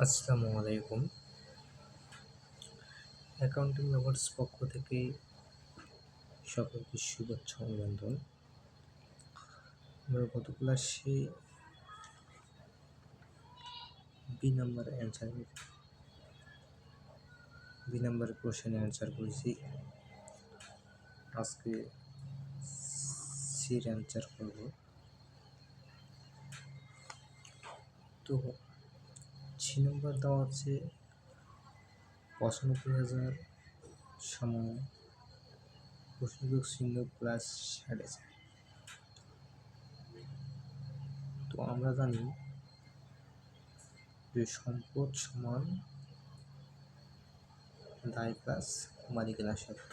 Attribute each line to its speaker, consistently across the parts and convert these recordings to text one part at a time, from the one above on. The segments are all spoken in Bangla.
Speaker 1: আসসালামু আলাইকুম। অ্যাকাউন্টিং লাভার্স পক্ষ থেকে সকলকে শুভেচ্ছা ও অভিনন্দন। আমরা গত ক্লাসে বি নাম্বার কোশ্চেনের অ্যান্সার করেছি। আজকে সির অ্যান্সার করব। তো 6 নম্বর দেওয়া আছে 95,000 সমান প্রশ্নবোধক চিহ্ন প্লাস 4,500। তো আমরা জানি যে সম্পদ সমান দায় প্লাস মালিকানা শর্ত।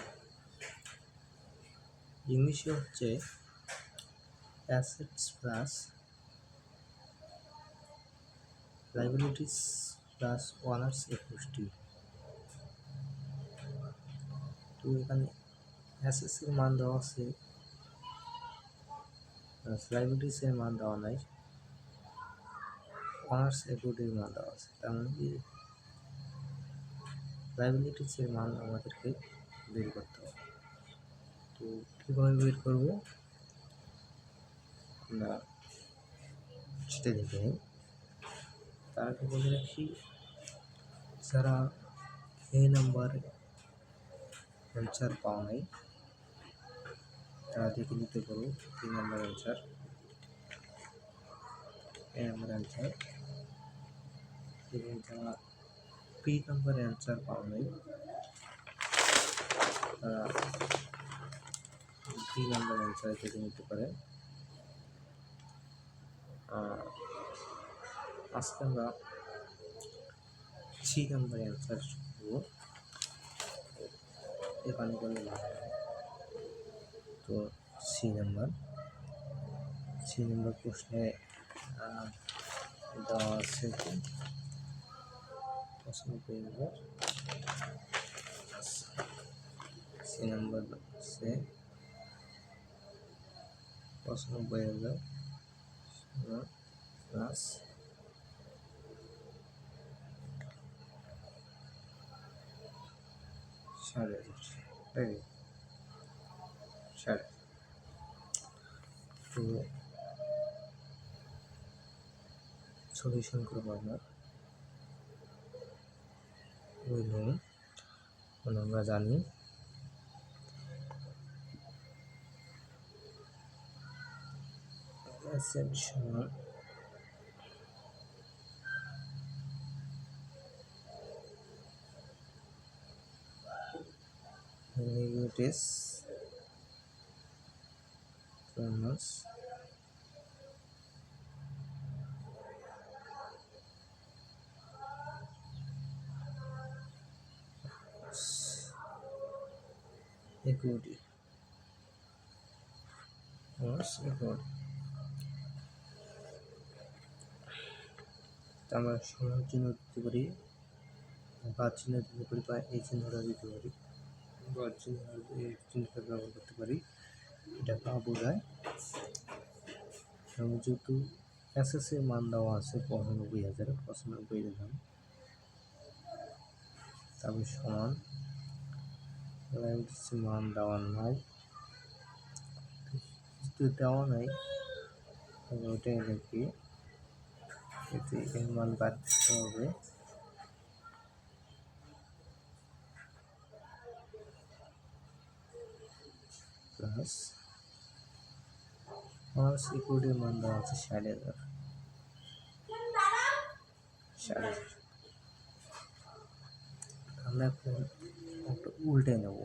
Speaker 1: ইংলিশে হচ্ছে assets plus liabilities plus owners equity. তো এখানে অ্যাসেটস এর মান দেওয়া আছে, লাইবিলিটিস এর মান দেওয়া নাই, ওনার্স ইকুইটির মান দেওয়া আছে। তার মানে কি লাইবিলিটিস এর মান আমাদেরকে বের করতে হবে। তো কীভাবে বের করবো আমরা সেটা দেখে নিই। তার আগে বলে রাখি, যারা এ নাম্বার অ্যান্সার পাওয়া নাই তারা দেখে নিতে পারো 3 নাম্বার অ্যান্সার, এ নাম্বার অ্যান্সার। এবং যারা পি নাম্বার অ্যান্সার পাওয়া নাই তারা বি নাম্বার অ্যান্সার দেখে নিতে পারে। আজকে আমরা 3 নাম্বার অ্যান্সার করবো, এখানে বলে লাভ নেই। তো সি নাম্বার প্রশ্নে দেওয়া আছে 95,000। সি নাম্বার আছে 95,000 প্লাস 5,500। তো সলিউশন করবো আমরা। আমরা জানি অ্যাসেট সমান লাইবিলিটিস প্লাস ইকুইটি। আমরা সমান চিহ্ন দিতে পারি, বা চিহ্ন দিতে পারি, বা এই চিহ্নটা দিতে পারি, বা চিহ্নটা ব্যবহার করতে পারি। এটা তা বোঝায় যেহেতু এসএস এর মান দেওয়া আছে 95,000, তারপর সমান লাইবিলিটিসের মান দেওয়া নাই, যেহেতু দেওয়া নাই ওটাই দেখি, এতে এর মান বাদ দিতে হবে। প্লাস আমার সিকিউরিটির মান দেওয়া আছে 60,000। আমরা এখন একটা উল্টে নেব,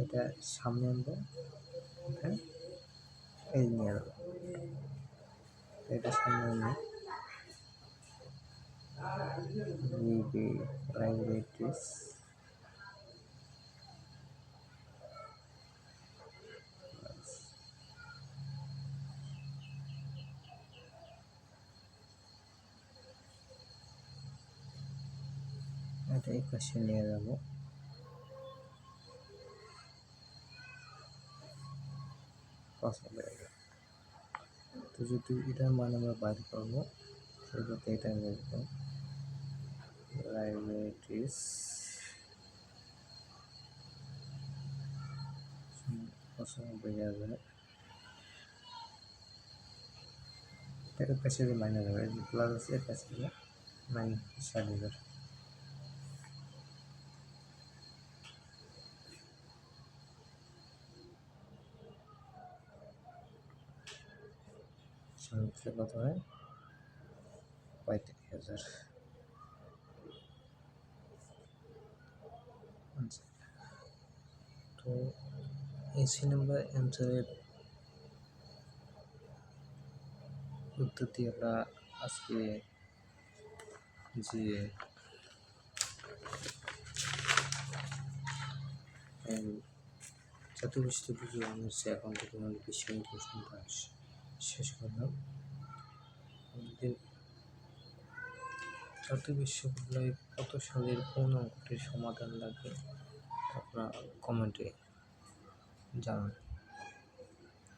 Speaker 1: এটা সামনে আনবো, এটা এই নিয়ে নেবো, এটা সামনে আনবো, লাইবিলিটিস এটা এই পাশে নিয়ে যাবো। তো যদি এটার মান আমরা বাইর করবো সেক্ষেত্রে এটা লিখবো লাইব্রেরিজ এটা প্যাসেজে মাইনাস হবে, প্লাস আছে প্যাসেজে মাইনাস 60,000। সেক্ষেত্রে কত হয়? 35,000। আচ্ছা, তো এসি নাম্বার অ্যান্সারের উত্তরটি আমরা আজকে যে জাতীয় বিশ্ববিদ্যালয় অনার্সে অ্যাকাউন্টিং বিষয়ে প্রশ্নটা শেষ করলাম। আমাদের জাতীয় বিশ্ববিদ্যালয়ে কত সালের কোন অঙ্কটির সমাধান লাগবে আপনারা কমেন্টে জানান।